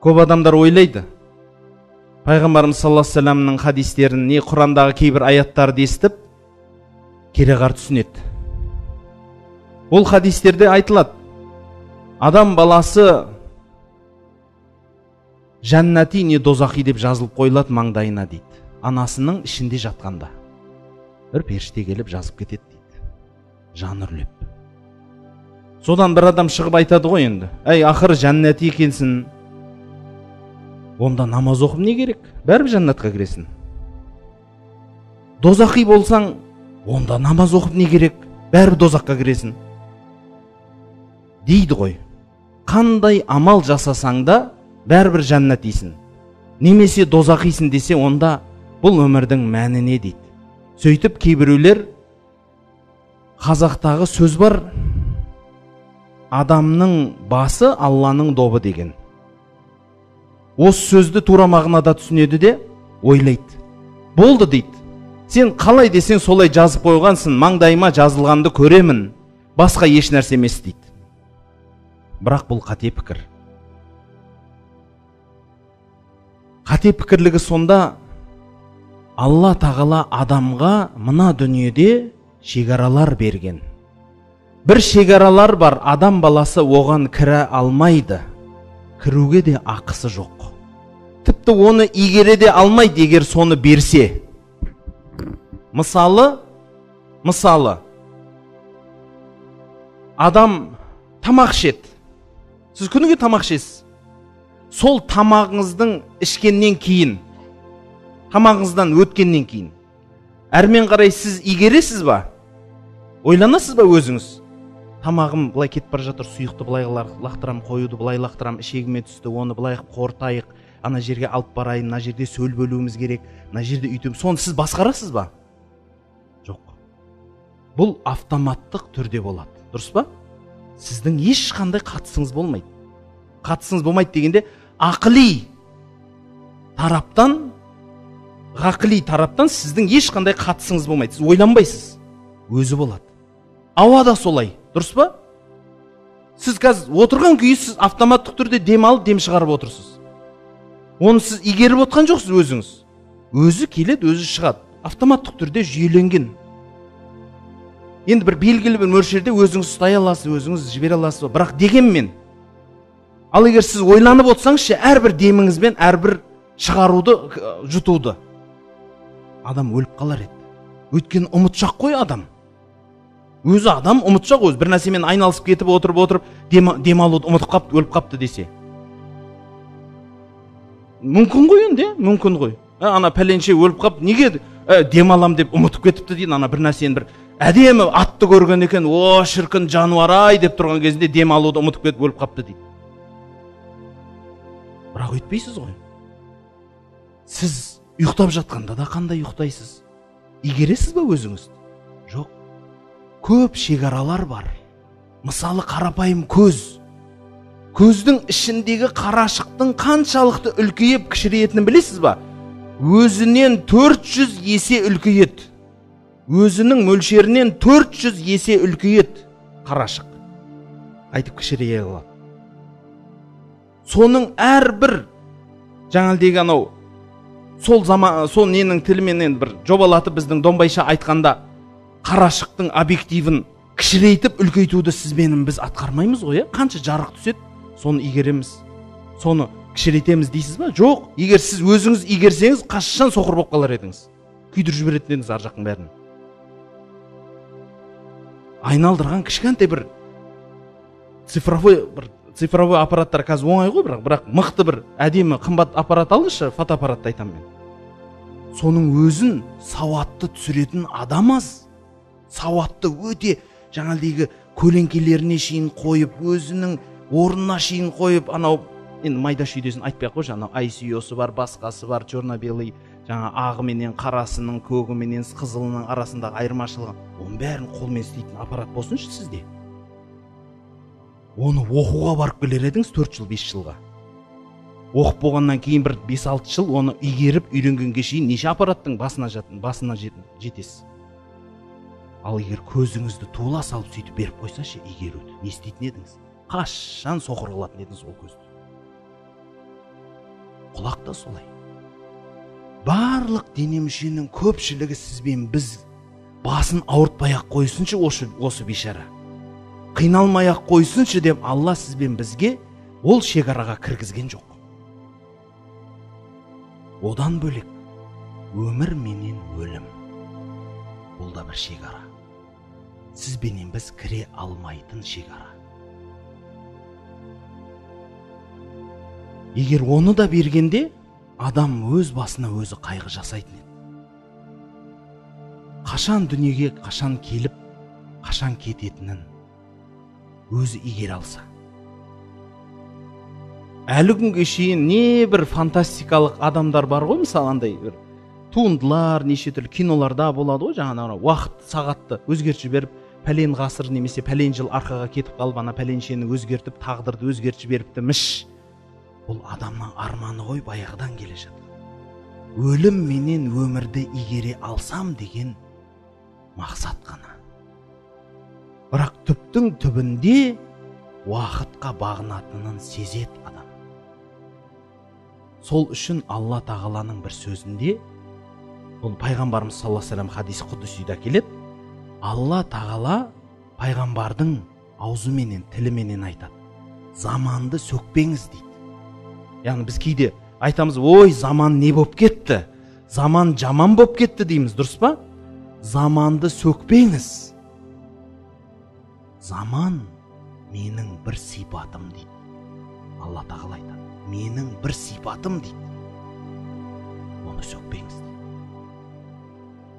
Көп адамдар ойлайды, пайғамбарымыз саллаллаху алейхи вассаламның хадистерін, не Құрандағы кейбір аяттарды естіп, кереғар түсінеді. Ол хадистерде айтылады, адам баласы жәннати не дозақи деп жазылып қойылады маңдайына дейді. Анасының ішінде жатқанда бір періште келіп жазып кетеді дейді. Жан үрлеп. Содан бір адам шығып айтады ғой енді, әй, ақыры жәннати екенсің, онда намаз оқып не керек? Бәрібір жәннатқа кіресің. Дозақи болсаң, онда намаз оқып не керек? Бәрібір дозаққа кіресің. Дейді ғой, қандай амал жасасаң да бәрібір жәннатисің. Немесе дозақисың десе, онда бұл өмірдің мәні не дейді. Сөйтіп кейбіреулер, қазақтағы сөз бар, адамның басы Алланың добы деген. Осы сөзді тура мағынада түсінеді де ойлайды. Болды дейді. Сен қалай десең солай жазып қойғансың, маңдайыма жазылғанды көремін, басқа еш нәрсе емес дейді. Бірақ бұл қате пікір. Қате пікірлігі сонда, Алла тағала адамға мына дүниеде шекаралар берген. Бір шекаралар бар, адам баласы оған кіре алмайды. Кіруге де ақысы жоқ. Тіпті оны игере де алмайды, егер соны берсе. Мысалы, адам тамақ ішеді. Сіз күніге тамақ ішесіз. Сол тамағыңыздың ішкеннен кейін, тамағыңыздан өткеннен кейін, әрмен қарай сіз игересіз ба? Ойланасыз ба өзіңіз? Тамағым былай кетіп бара жатыр, сұйықты былай лақтырам, қоюды былай лақтырам, ішегіме түсті, оны былай қортайық, ана жерге алып барайын, мына жерде сөл бөлуіміз керек, мына жерде үйтем. Соны сіз басқарасыз ба? Жоқ. Бұл автоматтық түрде болады. Дұрыс па? Сіздің ешқандай қатысыңыз болмайды. Қатысыңыз болмайды дегенде, ғақли тараптан сіздің ешқандай қатысыңыз болмайды. Сіз ойланбайсыз. Өзі болады. Ауа да солай. Дұрыс па? Сіз қазір отырған күйі сіз автоматтық түрде дем алып, дем шығарып отырсыз. Оны сіз игеріп отқан жоқсыз өзіңіз. Өзі келеді, өзі шығады. Автоматтық түрде жүйеленген. Енді бір белгілі бір мөлшерде өзіңіз ұстай аласыз, өзіңіз жібере аласыз. Бірақ дегенмен, ал егер сіз ойланып отырсаңызшы, әрбір деміңізбен әрбір шығаруды, жұтуды, адам өліп қалар еді. Өйткені ұмытшақ қой адам. Өзі адам ұмытшақ, өзі бір нәрсемен айналысып кетіп отырып, дем алуды ұмытып қапты, өліп қапты десе. Мүмкін ғой енді, мүмкін ғой. Ана пәленше өліп қапты, неге дем алам деп ұмытып кетіпті дейін, ана бір нәрсені бір әдемі атты көрген екен, о шіркін жануар-ай деп тұрған кезінде дем алуды ұмытып кетіп өліп қапты дейді. Бірақ өйтпейсіз ғой. Сіз ұйықтап жатқанда да қандай ұйықтайсыз? Игересіз ба өзіңізді? Жоқ. Көп шекаралар бар. Мысалы қарапайым көз. Көздің ішіндегі қарашықтың қаншалықты үлкейіп кішірейтінін білесіз ба? Өзінен 400 есе үлкейеді. Өзінің мөлшерінен 400 есе үлкейеді қарашық. Айтып кішірейе қалады. Соның әрбір жаңалдегі анау сол ненің тілімен бір жобалатып біздің Домбайша айтқанда қарашықтың объективін кішірейтіп үлкейтуді біз атқармаймыз ғой, қанша жарық түседі, соны игереміз, соны кішірейтеміз дейсіз ба? Жоқ. Егер сіз өзіңіз игерсеңіз, қашан соқыр болып қалар едіңіз, күйдіріп жіберетін едіңіз ар жақтың бәрін. Айналдырған кішкентай бір цифровой аппараттар қазір оңай ғой, бірақ мықты бір әдемі қымбат аппарат алыңызшы, фотоаппаратты айтам мен. Соның өзін сауатты түсіретін адам аз. Сауатты өте жаңалдегі көлеңкелеріне шейін қойып, өзінің орнына шейін қойып, анау енді майда шүйдесін айтпай-ақ қойшы, анау ICO-сы бар, басқасы бар, черно-белый, жаңа ағы менен қарасының, көгі менен қызылының арасындағы айырмашылығы, оның бәрін қолмен істейтін аппарат болсыншы сізде. Оны оқуға барып келер едіңіз 4 жыл, 5 жылға. Оқып болғаннан кейін бір 5-6 жыл оны игеріп үйренгенге шейін неше аппараттың басына жетесіз. Ал егер көзіңізді тула салып сөйтіп беріп қойсашы игеруді, не істейтін едіңіз? Қашан соқыр қылатын едіңіз ол көзді? құлақ та солай. Барлық дене мүшенің көпшілігі сізбен біз басын ауыртпай-ақ қойсыншы осы бейшара. Қиналмай-ақ қойсыншы деп Алла сізбен бізге ол шекараға кіргізген жоқ. Одан бөлек өмір менен өлім. Бұл да бір шекара. Сізбенен біз кіре алмайтын шекара. Егер оны да бергенде, адам өз басына өзі қайғы жасайтын еді. Қашан дүниеге, қашан келіп, қашан кететінін өзі игере алса. Әлі күнге шейін не бір фантастикалық адамдар бар ғой, мысалы андай бір туындылар, неше түрлі киноларда болады ғой, жаңағы уақыт сағатты өзгертіп жіберіп, пәлен ғасыр немесе пәлен жыл арқаға кетіп қалып, ана пәленшені өзгертіп, тағдырды өзгертіп жіберіпті міш. Бұл адамның арманы ғой, баяғыдан келе жатыр. Өлім менен өмірді игере алсам деген мақсат қана. Бірақ түптің түбінде уақытқа бағынатынын сезет адам. Сол үшін Алла тағаланың бір сөзінде, бұл пайғамбарымыз саллаллаху алейхи ва саллям хадис құдсида келеді, Алла тағала пайғамбардың аузыменен, тіліменен айтады: заманды сөкпеңіз дейді. Яғни біз кейде айтамыз, ой, заман не боп кетті, заман жаман боп кетті дейміз, дұрыс па? Заманды сөкпеңіз. Заман менің бір сипатым дейді. Алла тағала айтады, менің бір сипатым дейді. Оны сөкпеңіз дейді.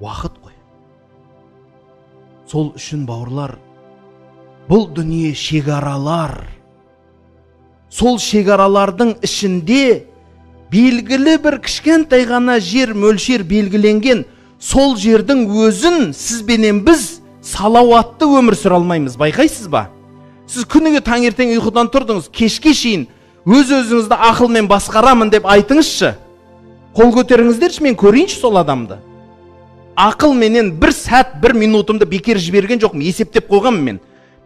Уақыт қой. Сол үшін бауырлар, бұл дүние шекаралар. Сол шекаралардың ішінде белгілі бір кішкентай ғана жер мөлшер белгіленген, сол жердің өзін сізбенен біз салауатты өмір сүре алмаймыз, байқайсыз ба? Сіз күніге таңертең ұйқыдан тұрдыңыз, кешке шейін өз-өзіңізді ақылмен басқарамын деп айтыңызшы. Қол көтеріңіздерші, мен көрейінші сол адамды. Ақыл менен бір сәт, бір минутымды бекер жіберген жоқпын, есептеп қойғанмын мен.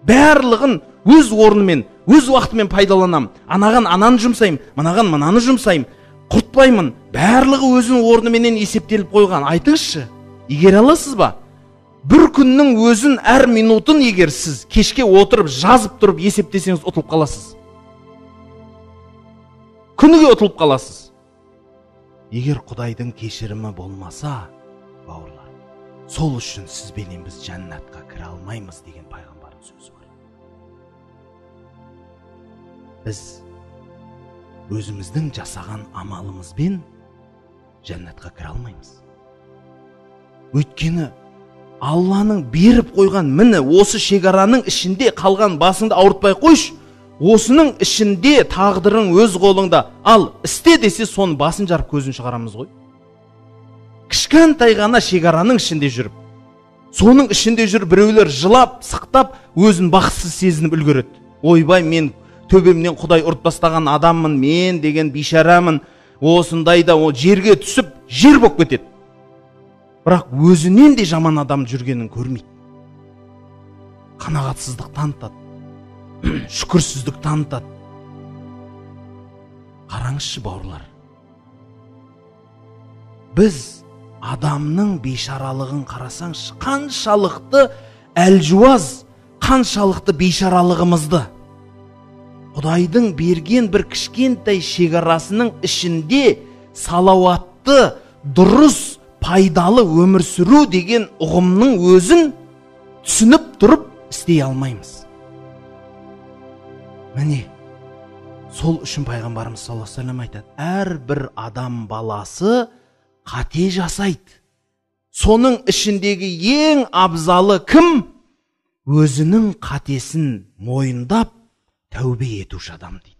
Барлығын өз орнымен, өз уақытымен пайдаланам. Анаған ананы жұмсайым, мынаған мынаны жұмсайым. Құртпаймын. Барлығы өзінің орныменен есептеліп қойған. Айтыңызшы, игере аласыз ба? Бір күннің өзін, әр минутын егер сіз кешке отырып, жазып тұрып есептесеңіз, ұтылып қаласыз. Күніге ұтылып қаласыз. Егер Құдайдың кешірімі болмаса, бауырлар, сол үшін сізбенен біз жәннатқа кіре алмаймыз деген пайғамбардың сөзі бар. Біз өзіміздің жасаған амалымызбен жәннатқа кіре алмаймыз. Өйткені Алланың беріп қойған, міне осы шекараның ішінде қалған, басыңды ауыртпай қойш, осының ішінде тағдырың өз қолыңда, ал істе десе соны басын жарып көзін шығарамыз ғой. Кішкентай ғана шекараның ішінде жүріп, соның ішінде жүріп біреулер жылап, сықтап, өзін бақытсыз сезініп үлгереді. Ойбай, мен төбемнен Құдай ұрып тастаған адаммын, мен деген бейшарамын, осындайда жерге түсіп, жер болып кетеді. Бірақ өзінен де жаман адам жүргенін көрмейді. Қанағатсыздық танытады, шүкірсіздік танытады. Қараңызшы бауырлар, біз адамның бейшаралығын қарасаңшы, қаншалықты әлжуаз, қаншалықты бейшаралығымызды. Құдайдың берген бір кішкентай шекарасының ішінде салауатты, дұрыс, пайдалы өмір сүру деген ұғымның өзін түсініп тұрып істей алмаймыз. Міне, сол үшін пайғамбарымыз саллаллаху алейхи ва саллям айтады, әрбір адам баласы қате жасайды. Соның ішіндегі ең абзалы кім? Өзінің қатесін мойындап, тәубе етуші адам дейді.